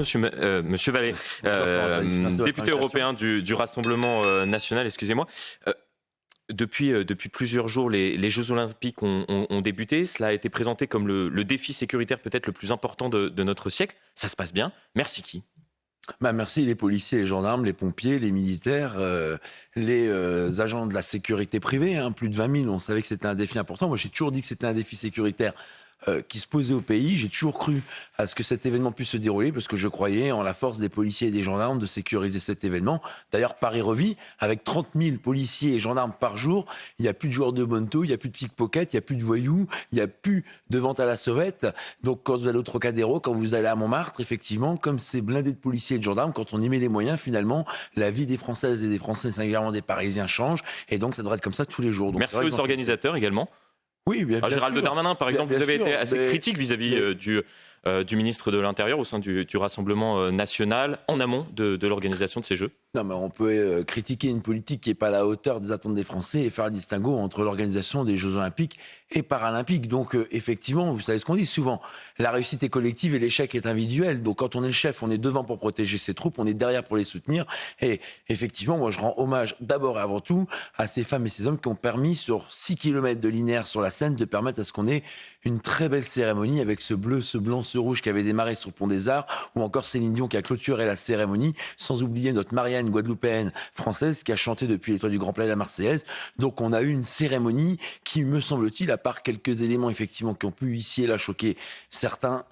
Monsieur Vallée, député européen du Rassemblement national, excusez-moi. Depuis plusieurs jours, les Jeux Olympiques ont débuté. Cela a été présenté comme le défi sécuritaire peut-être le plus important de notre siècle. Ça se passe bien. Merci qui ? Merci les policiers, les gendarmes, les pompiers, les militaires, les agents de la sécurité privée. Plus de 20 000, on savait que c'était un défi important. Moi, j'ai toujours dit que c'était un défi sécuritaire qui se posait au pays. J'ai toujours cru à ce que cet événement puisse se dérouler parce que je croyais en la force des policiers et des gendarmes de sécuriser cet événement. D'ailleurs, Paris revit avec 30 000 policiers et gendarmes par jour. Il n'y a plus de joueurs de bonneteau, il n'y a plus de pickpocket, il n'y a plus de voyous, il n'y a plus de vente à la sauvette. Donc, quand vous allez au Trocadéro, quand vous allez à Montmartre, effectivement, comme c'est blindé de policiers et de gendarmes, quand on y met les moyens, finalement, la vie des Françaises et des Français, singulièrement des Parisiens, change. Et donc, ça devrait être comme ça tous les jours. Donc, merci aux organisateurs également. Oui, bien Gérald sûr. Darmanin, par exemple, vous avez été assez critique vis-à-vis du ministre de l'Intérieur au sein du Rassemblement national en amont de l'organisation de ces Jeux. Non, mais on peut critiquer une politique qui n'est pas à la hauteur des attentes des Français et faire un distinguo entre l'organisation des Jeux Olympiques et Paralympiques. Donc, effectivement, vous savez ce qu'on dit souvent, la réussite est collective et l'échec est individuel. Donc, quand on est le chef, on est devant pour protéger ses troupes, on est derrière pour les soutenir. Et effectivement, moi, je rends hommage d'abord et avant tout à ces femmes et ces hommes qui ont permis, sur 6 km de linéaire sur la Seine, de permettre à ce qu'on ait une très belle cérémonie avec ce bleu, ce blanc, ce rouge qui avait démarré sur le Pont des Arts, ou encore Céline Dion qui a clôturé la cérémonie, sans oublier notre Marianne guadeloupéenne française qui a chanté depuis les toits du Grand Palais la Marseillaise. Donc on a eu une cérémonie qui, me semble-t-il, à part quelques éléments effectivement qui ont pu ici et là choquer certains,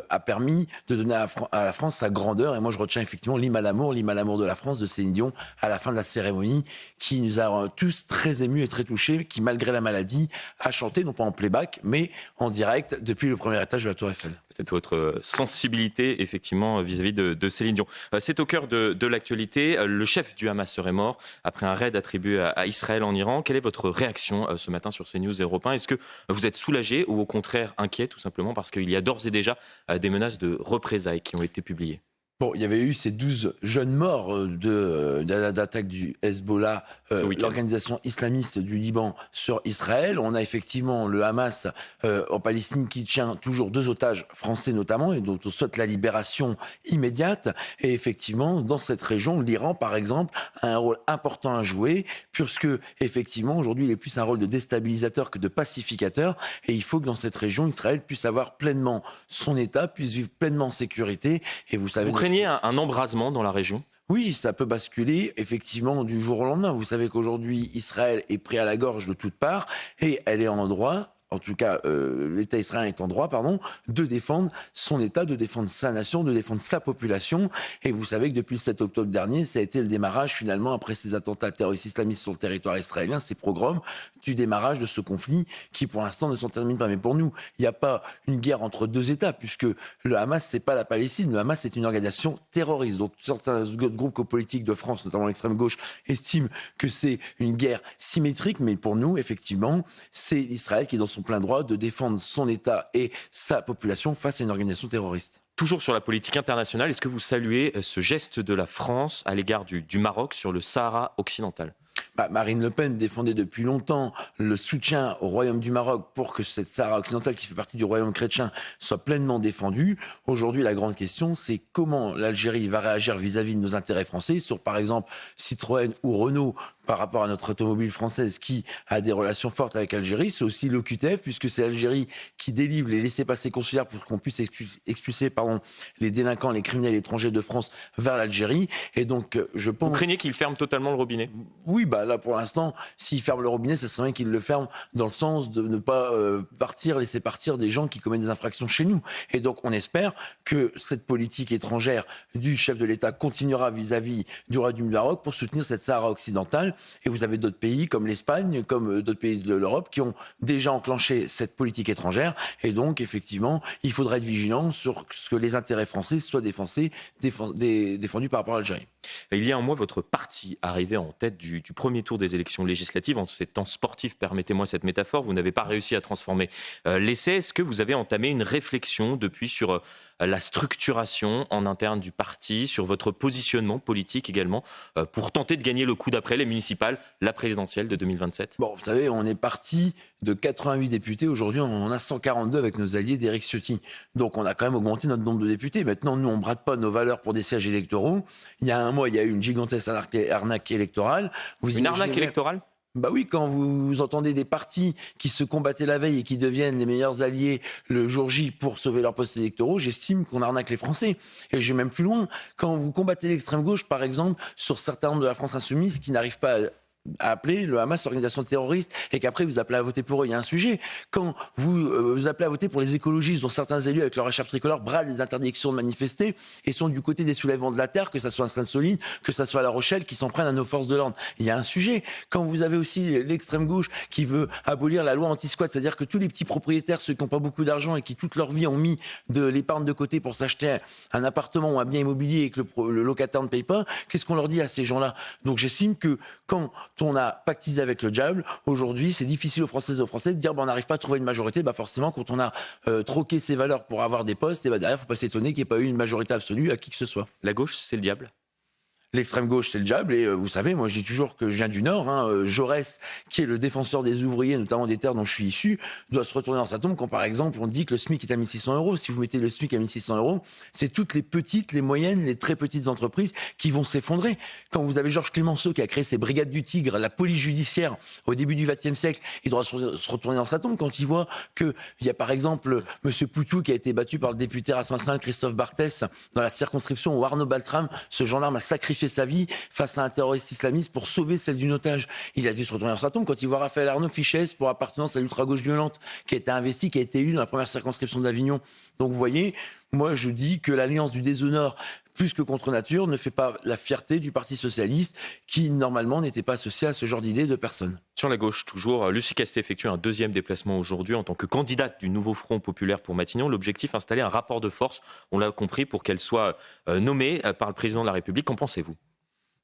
a permis de donner à la France sa grandeur. Et moi je retiens effectivement l'hymne à l'amour de la France de Céline Dion à la fin de la cérémonie, qui nous a tous très émus et très touchés, qui malgré la maladie a chanté, non pas en playback, mais en direct depuis le premier étage de la Tour Eiffel. Peut-être votre sensibilité, effectivement, vis-à-vis de Céline Dion. C'est au cœur de l'actualité. Le chef du Hamas serait mort après un raid attribué à Israël en Iran. Quelle est votre réaction ce matin sur CNews Europe 1 ? Est-ce que vous êtes soulagé ou au contraire inquiet, tout simplement parce qu'il y a d'ores et déjà des menaces de représailles qui ont été publiées ? Bon, il y avait eu ces 12 jeunes morts d'attaque du Hezbollah, l'organisation islamiste du Liban sur Israël. On a effectivement le Hamas en Palestine qui tient toujours 2 otages français notamment et dont on souhaite la libération immédiate. Et effectivement, dans cette région, l'Iran, par exemple, a un rôle important à jouer puisque, effectivement, aujourd'hui, il est plus un rôle de déstabilisateur que de pacificateur. Et il faut que dans cette région, Israël puisse avoir pleinement son État, puisse vivre pleinement en sécurité. Et vous savez... Vous craignez un embrasement dans la région ? Oui, ça peut basculer effectivement du jour au lendemain. Vous savez qu'aujourd'hui, Israël est pris à la gorge de toutes parts et elle est en droit. En tout cas, l'État israélien est en droit, de défendre son État, de défendre sa nation, de défendre sa population. Et vous savez que depuis le 7 octobre dernier, ça a été le démarrage, finalement, après ces attentats terroristes islamistes sur le territoire israélien, ces pogroms, du démarrage de ce conflit qui, pour l'instant, ne s'en termine pas. Mais pour nous, il n'y a pas une guerre entre 2 États, puisque le Hamas, c'est pas la Palestine. Le Hamas, c'est une organisation terroriste. Donc, certains groupes politiques de France, notamment l'extrême gauche, estiment que c'est une guerre symétrique. Mais pour nous, effectivement, c'est Israël qui est dans son plein droit de défendre son État et sa population face à une organisation terroriste. Toujours sur la politique internationale, est-ce que vous saluez ce geste de la France à l'égard du Maroc sur le Sahara occidental ? Marine Le Pen défendait depuis longtemps le soutien au Royaume du Maroc pour que cette Sahara occidentale qui fait partie du Royaume chrétien soit pleinement défendue. Aujourd'hui, la grande question, c'est comment l'Algérie va réagir vis-à-vis de nos intérêts français sur, par exemple, Citroën ou Renault par rapport à notre automobile française qui a des relations fortes avec l'Algérie. C'est aussi l'OQTF, puisque c'est l'Algérie qui délivre les laissez-passer consulaires pour qu'on puisse expulser les délinquants, les criminels étrangers de France vers l'Algérie. Et donc, je pense... Vous craignez qu'il ferme totalement le robinet ? Oui, là, pour l'instant, s'il ferme le robinet, ça serait bien qu'il le ferme dans le sens de ne pas laisser partir des gens qui commettent des infractions chez nous. Et donc, on espère que cette politique étrangère du chef de l'État continuera vis-à-vis du Royaume du Maroc pour soutenir cette Sahara occidentale. Et vous avez d'autres pays comme l'Espagne, comme d'autres pays de l'Europe qui ont déjà enclenché cette politique étrangère. Et donc, effectivement, il faudra être vigilant sur ce que les intérêts français soient défendus par rapport à l'Algérie. Il y a un mois, votre parti arrivait en tête du premier tour des élections législatives. En ces temps sportifs, permettez-moi cette métaphore, vous n'avez pas réussi à transformer l'essai. Est-ce que vous avez entamé une réflexion depuis sur la structuration en interne du parti, sur votre positionnement politique également, pour tenter de gagner le coup d'après les municipales municipales, la présidentielle de 2027 ? Bon, vous savez, on est parti de 88 députés. Aujourd'hui, on en a 142 avec nos alliés d'Éric Ciotti. Donc, on a quand même augmenté notre nombre de députés. Maintenant, nous, on ne brade pas nos valeurs pour des sièges électoraux. Il y a un mois, il y a eu une gigantesque arnaque électorale. Une arnaque électorale ? Bah oui, quand vous entendez des partis qui se combattaient la veille et qui deviennent les meilleurs alliés le jour J pour sauver leurs postes électoraux, j'estime qu'on arnaque les Français. Et je vais même plus loin. Quand vous combattez l'extrême gauche, par exemple, sur certains membres de la France insoumise qui n'arrivent pas à appeler le Hamas organisation terroriste et qu'après vous appelez à voter pour eux, il y a un sujet. Quand vous appelez à voter pour les écologistes, dont certains élus avec leur écharpe tricolore bradent les interdictions de manifester et sont du côté des soulèvements de la terre, que ça soit à Sainte-Soline, que ça soit à La Rochelle, qui s'en prennent à nos forces de l'ordre. Il y a un sujet. Quand vous avez aussi l'extrême gauche qui veut abolir la loi anti-squat, c'est-à-dire que tous les petits propriétaires, ceux qui n'ont pas beaucoup d'argent et qui toute leur vie ont mis de l'épargne de côté pour s'acheter un appartement ou un bien immobilier et que le locataire ne paye pas, qu'est-ce qu'on leur dit à ces gens-là ? Donc j'estime que quand on a pactisé avec le diable, aujourd'hui, c'est difficile aux Françaises et aux Français de dire on n'arrive pas à trouver une majorité. Forcément, quand on a troqué ses valeurs pour avoir des postes, derrière, il ne faut pas s'étonner qu'il n'y ait pas eu une majorité absolue à qui que ce soit. La gauche, c'est le diable ? L'extrême gauche, c'est le diable. Et vous savez, moi, je dis toujours que je viens du Nord. Jaurès, qui est le défenseur des ouvriers, notamment des terres dont je suis issu, doit se retourner dans sa tombe quand, par exemple, on dit que le SMIC est à 1 600 €. Si vous mettez le SMIC à 1 600 €, c'est toutes les petites, les moyennes, les très petites entreprises qui vont s'effondrer. Quand vous avez Georges Clemenceau qui a créé ses brigades du Tigre, la police judiciaire au début du XXe siècle, il doit se retourner dans sa tombe quand il voit qu'il y a, par exemple, M. Poutou qui a été battu par le député Rassemblement national Christophe Barthès dans la circonscription où Arnaud Baltram, ce gendarme, a sacrifié sa vie face à un terroriste islamiste pour sauver celle d'une otage. Il a dû se retourner dans sa tombe quand il voit Raphaël Arnaud Fichès pour appartenance à l'ultra-gauche violente, qui a été investi, qui a été élu dans la première circonscription d'Avignon. Donc vous voyez, moi je dis que l'alliance du déshonneur, plus que contre nature, ne fait pas la fierté du Parti socialiste, qui normalement n'était pas associé à ce genre d'idée de personne. Sur la gauche, toujours, Lucie Castet effectue un deuxième déplacement aujourd'hui en tant que candidate du nouveau Front populaire pour Matignon. L'objectif, installer un rapport de force, on l'a compris, pour qu'elle soit nommée par le président de la République. Qu'en pensez-vous ?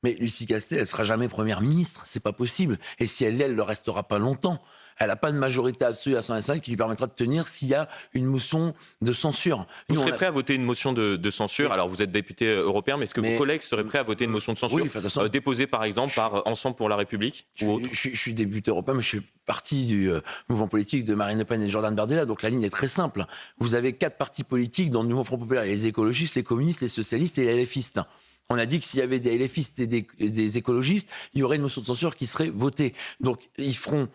Mais Lucie Castet, elle sera jamais première ministre, c'est pas possible. Et si elle le restera pas longtemps. Elle n'a pas de majorité absolue à l'Assemblée nationale qui lui permettra de tenir s'il y a une motion de censure. Vous serez prêt à voter une motion de censure ? Oui. Alors vous êtes député européen, mais est-ce que vos collègues seraient prêts à voter une motion de censure déposée par exemple par Ensemble pour la République je suis député européen, mais je fais partie du mouvement politique de Marine Le Pen et de Jordan Bardella. Donc la ligne est très simple. Vous avez 4 partis politiques dans le nouveau Front populaire. Il y a les écologistes, les communistes, les socialistes et les LFistes. On a dit que s'il y avait des LFistes et des écologistes, il y aurait une motion de censure qui serait votée. Donc ils feront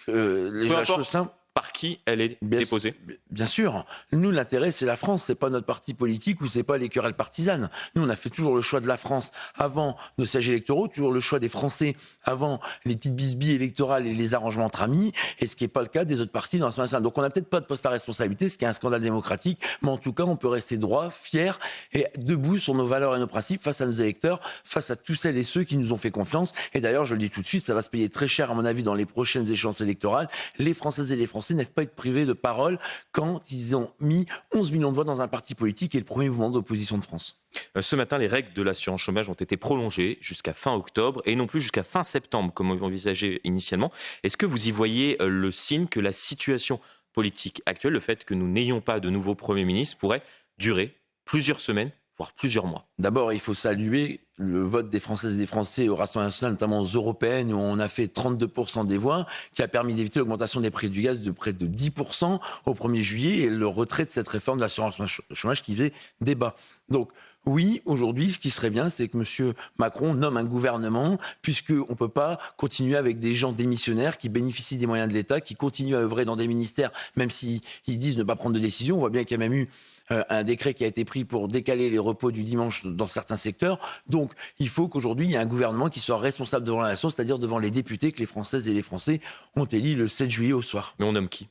la chose simple. Par qui elle est déposée ? Bien sûr. Nous, l'intérêt, c'est la France. C'est pas notre parti politique ou c'est pas les querelles partisanes. Nous, on a fait toujours le choix de la France avant nos sièges électoraux, toujours le choix des Français avant les petites bisbilles électorales et les arrangements entre amis, et ce qui n'est pas le cas des autres partis dans l'Assemblée nationale. Donc, on n'a peut-être pas de poste à responsabilité, ce qui est un scandale démocratique, mais en tout cas, on peut rester droit, fier et debout sur nos valeurs et nos principes face à nos électeurs, face à tous celles et ceux qui nous ont fait confiance. Et d'ailleurs, je le dis tout de suite, ça va se payer très cher, à mon avis, dans les prochaines échéances électorales. Les Françaises et les Français n'aiment pas être privés de parole quand ils ont mis 11 millions de voix dans un parti politique et le premier mouvement d'opposition de France. Ce matin, les règles de l'assurance chômage ont été prolongées jusqu'à fin octobre et non plus jusqu'à fin septembre comme envisagé initialement. Est-ce que vous y voyez le signe que la situation politique actuelle, le fait que nous n'ayons pas de nouveau Premier ministre, pourrait durer plusieurs semaines, voire plusieurs mois ? D'abord, il faut saluer le vote des Françaises et des Français au Rassemblement national, notamment aux européennes, où on a fait 32% des voix, qui a permis d'éviter l'augmentation des prix du gaz de près de 10% au 1er juillet et le retrait de cette réforme de l'assurance chômage qui faisait débat. Donc, oui, aujourd'hui, ce qui serait bien, c'est que M. Macron nomme un gouvernement, puisqu'on ne peut pas continuer avec des gens démissionnaires qui bénéficient des moyens de l'État, qui continuent à œuvrer dans des ministères, même s'ils disent ne pas prendre de décision. On voit bien qu'il y a même eu un décret qui a été pris pour décaler les repos du dimanche dans certains secteurs. Donc, il faut qu'aujourd'hui, il y ait un gouvernement qui soit responsable devant la nation, c'est-à-dire devant les députés que les Françaises et les Français ont élus le 7 juillet au soir. Mais on nomme qui ?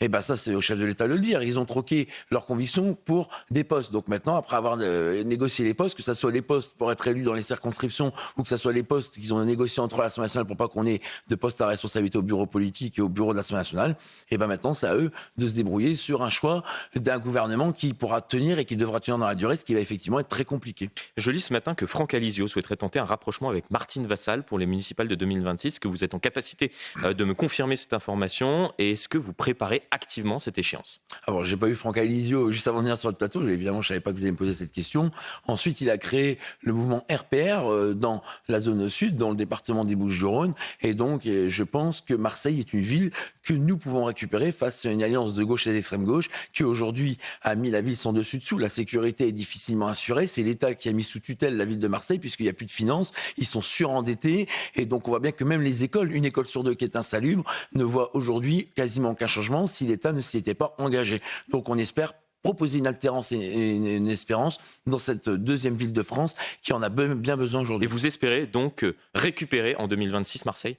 Eh bien ça, c'est au chef de l'État de le dire. Ils ont troqué leurs convictions pour des postes. Donc maintenant, après avoir négocié les postes, que ce soit les postes pour être élus dans les circonscriptions ou que ce soit les postes qu'ils ont négociés entre l'Assemblée nationale pour pas qu'on ait de postes à responsabilité au bureau politique et au bureau de l'Assemblée nationale, eh bien maintenant, c'est à eux de se débrouiller sur un choix d'un gouvernement qui pourra tenir et qui devra tenir dans la durée, ce qui va effectivement être très compliqué. Je lis ce matin que Franck Alizio souhaiterait tenter un rapprochement avec Martine Vassal pour les municipales de 2026. Est-ce que vous êtes en capacité de me confirmer cette information et est-ce que vous préparez activement cette échéance? Alors, j'ai pas eu Franck Alizio juste avant de venir sur le plateau. Évidemment, je savais pas que vous alliez me poser cette question. Ensuite, il a créé le mouvement RPR dans la zone sud, dans le département des Bouches-du-Rhône. Et donc, je pense que Marseille est une ville que nous pouvons récupérer face à une alliance de gauche et d'extrême gauche qui aujourd'hui a mis la ville sans dessus-dessous. La sécurité est difficilement assurée. C'est l'État qui a mis sous tutelle la ville de Marseille puisqu'il n'y a plus de finances. Ils sont surendettés. Et donc, on voit bien que même les écoles, une école sur deux qui est insalubre, ne voit aujourd'hui quasiment aucun changement si l'État ne s'y était pas engagé. Donc, on espère proposer une altérance et une espérance dans cette deuxième ville de France qui en a bien besoin aujourd'hui. Et vous espérez donc récupérer en 2026 Marseille ?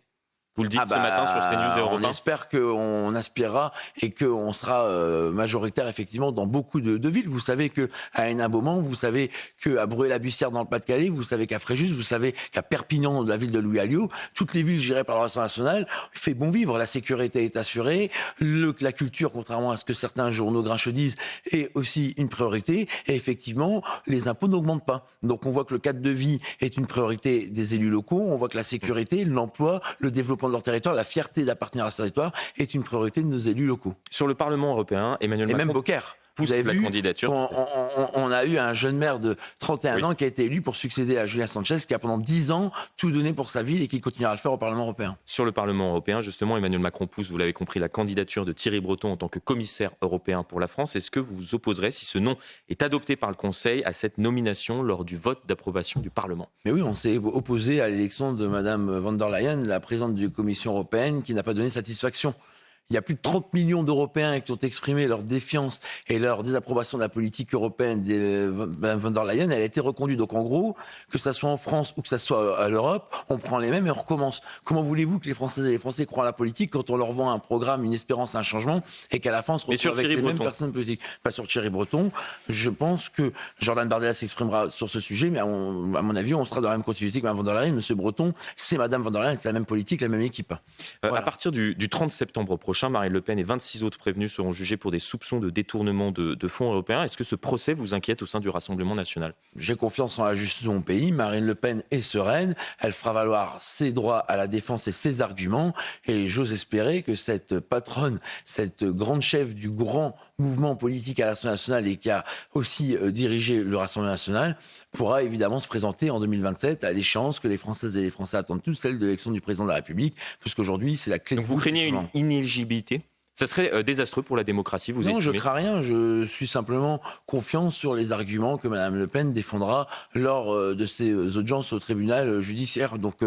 Vous le dites ce matin sur CNews et Europe 1. On espère qu'on aspirera et qu'on sera majoritaire effectivement dans beaucoup de villes. Vous savez qu'à Hénin-Beaumont, vous savez qu'à Bruay-la-Bussière dans le Pas-de-Calais, vous savez qu'à Fréjus, vous savez qu'à Perpignan, la ville de Louis Alliot, toutes les villes gérées par le Rassemblement national, il fait bon vivre. La sécurité est assurée, la culture, contrairement à ce que certains journaux grincheux disent, est aussi une priorité. Et effectivement, les impôts n'augmentent pas. Donc on voit que le cadre de vie est une priorité des élus locaux. On voit que la sécurité, l'emploi, le développement de leur territoire, la fierté d'appartenir à ce territoire est une priorité de nos élus locaux. Sur le Parlement européen, Emmanuel Macron... Et même Beaucaire. Pousse la candidature. On a eu un jeune maire de 31 ans qui a été élu pour succéder à Julia Sanchez, qui a pendant 10 ans tout donné pour sa ville et qui continuera à le faire au Parlement européen. Sur le Parlement européen, justement, Emmanuel Macron pousse, vous l'avez compris, la candidature de Thierry Breton en tant que commissaire européen pour la France. Est-ce que vous vous opposerez, si ce nom est adopté par le Conseil, à cette nomination lors du vote d'approbation du Parlement ? Mais oui, on s'est opposé à l'élection de Mme von der Leyen, la présidente de la Commission européenne, qui n'a pas donné satisfaction. Il y a plus de 30 millions d'Européens qui ont exprimé leur défiance et leur désapprobation de la politique européenne de Mme von der Leyen. Elle a été reconduite. Donc en gros, que ça soit en France ou que ça soit à l'Europe, on prend les mêmes et on recommence. Comment voulez-vous que les Françaises et les Français croient à la politique quand on leur vend un programme, une espérance, un changement et qu'à la fin on se retrouve avec les mêmes personnes politiques ? Pas sur Thierry Breton. Je pense que Jordan Bardella s'exprimera sur ce sujet, mais à mon avis, on sera dans la même continuité que Mme von der Leyen. Monsieur Breton, c'est Mme von der Leyen, c'est la même politique, la même équipe. Voilà. À partir du 30 septembre prochain, Marine Le Pen et 26 autres prévenus seront jugés pour des soupçons de détournement de fonds européens. Est-ce que ce procès vous inquiète au sein du Rassemblement national ? J'ai confiance en la justice de mon pays. Marine Le Pen est sereine. Elle fera valoir ses droits à la défense et ses arguments. Et j'ose espérer que cette patronne, cette grande chef du grand mouvement politique à l'Assemblée nationale et qui a aussi dirigé le Rassemblement national, pourra évidemment se présenter en 2027 à l'échéance que les Françaises et les Français attendent tous, celle de l'élection du président de la République, puisqu'aujourd'hui c'est la clé. Donc vous craignez une inéligibilité ? Ça serait désastreux pour la démocratie, vous estimez ? Non, je ne crains rien. Je suis simplement confiant sur les arguments que Mme Le Pen défendra lors de ses audiences au tribunal judiciaire. Donc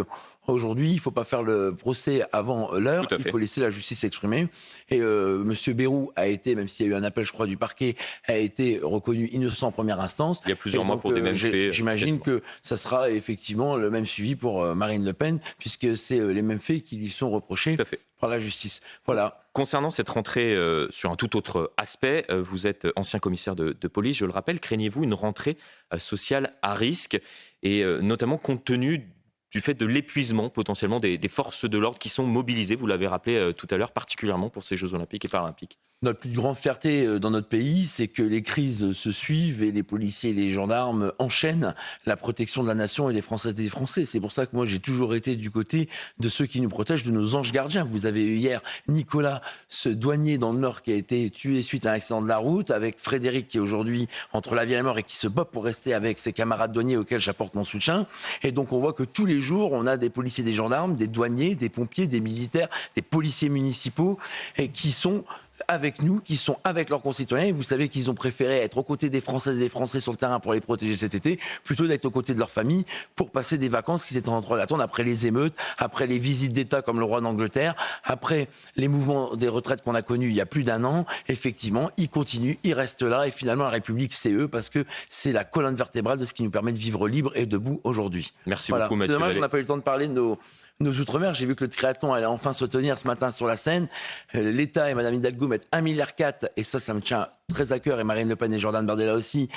aujourd'hui, il ne faut pas faire le procès avant l'heure. Il faut laisser la justice s'exprimer. Et M. Bayrou a été, même s'il y a eu un appel, je crois, du parquet, a été reconnu innocent en première instance. Il y a plusieurs mois pour des mêmes faits. J'imagine que ça sera effectivement le même suivi pour Marine Le Pen, puisque c'est les mêmes faits qui lui sont reprochés par la justice. Voilà. Concernant cette rentrée sur un tout autre aspect, vous êtes ancien commissaire de police, je le rappelle. Craignez-vous une rentrée sociale à risque, et notamment compte tenu du fait de l'épuisement potentiellement des forces de l'ordre qui sont mobilisées, vous l'avez rappelé tout à l'heure, particulièrement pour ces Jeux Olympiques et Paralympiques? Notre plus grande fierté dans notre pays, c'est que les crises se suivent et les policiers et les gendarmes enchaînent la protection de la nation et des Françaises et des Français. C'est pour ça que moi, j'ai toujours été du côté de ceux qui nous protègent, de nos anges gardiens. Vous avez eu hier Nicolas, ce douanier dans le Nord qui a été tué suite à un accident de la route, avec Frédéric qui est aujourd'hui entre la vie et la mort et qui se bat pour rester avec ses camarades douaniers auxquels j'apporte mon soutien. Et donc, on voit que tous les jours, on a des policiers, des gendarmes, des douaniers, des pompiers, des militaires, des policiers municipaux et qui sont avec nous, qui sont avec leurs concitoyens. Et vous savez qu'ils ont préféré être aux côtés des Françaises et des Français sur le terrain pour les protéger cet été, plutôt d'être aux côtés de leur famille pour passer des vacances qui s'étaient en train d'attendre après les émeutes, après les visites d'État comme le roi d'Angleterre, après les mouvements des retraites qu'on a connus il y a plus d'un an. Effectivement, ils continuent, ils restent là. Et finalement, la République, c'est eux, parce que c'est la colonne vertébrale de ce qui nous permet de vivre libre et debout aujourd'hui. Merci beaucoup, Mathieu. C'est dommage, on n'a pas eu le temps de parler de nos outre-mer. J'ai vu que le triathlon allait enfin se tenir ce matin sur la Seine. L'État et Mme Hidalgo mettent 1,4 milliard et ça me tient très à cœur, et Marine Le Pen et Jordan Bardella aussi,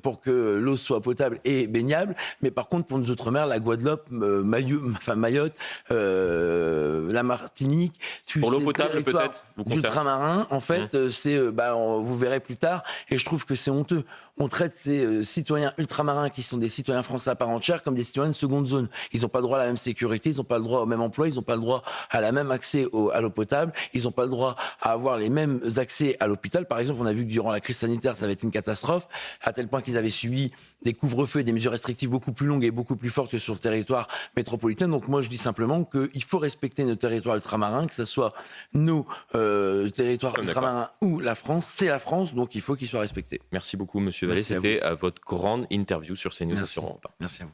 pour que l'eau soit potable et baignable. Mais par contre, pour nos outre-mer, la Guadeloupe, Mayotte, la Martinique, pour l'eau potable peut-être, d'ultramarins, en fait, vous verrez plus tard. Et je trouve que c'est honteux. On traite ces citoyens ultramarins qui sont des citoyens français à part entière comme des citoyens de seconde zone. Ils n'ont pas le droit à la même sécurité, ils n'ont pas le droit au même emploi, ils n'ont pas le droit à la même accès à l'eau potable, ils n'ont pas le droit à avoir les mêmes accès à l'hôpital. Par exemple, on a vu que durant la crise sanitaire, ça avait été une catastrophe, à tel point qu'ils avaient subi des couvre-feux et des mesures restrictives beaucoup plus longues et beaucoup plus fortes que sur le territoire métropolitain. Donc moi, je dis simplement qu'il faut respecter nos territoires ultramarins, que ce soit nos territoires ultramarins ou la France. C'est la France, donc il faut qu'ils soient respectés. Merci beaucoup, Monsieur Vallée. C'était votre grande interview sur CNews et sur Europe 1. Merci à vous.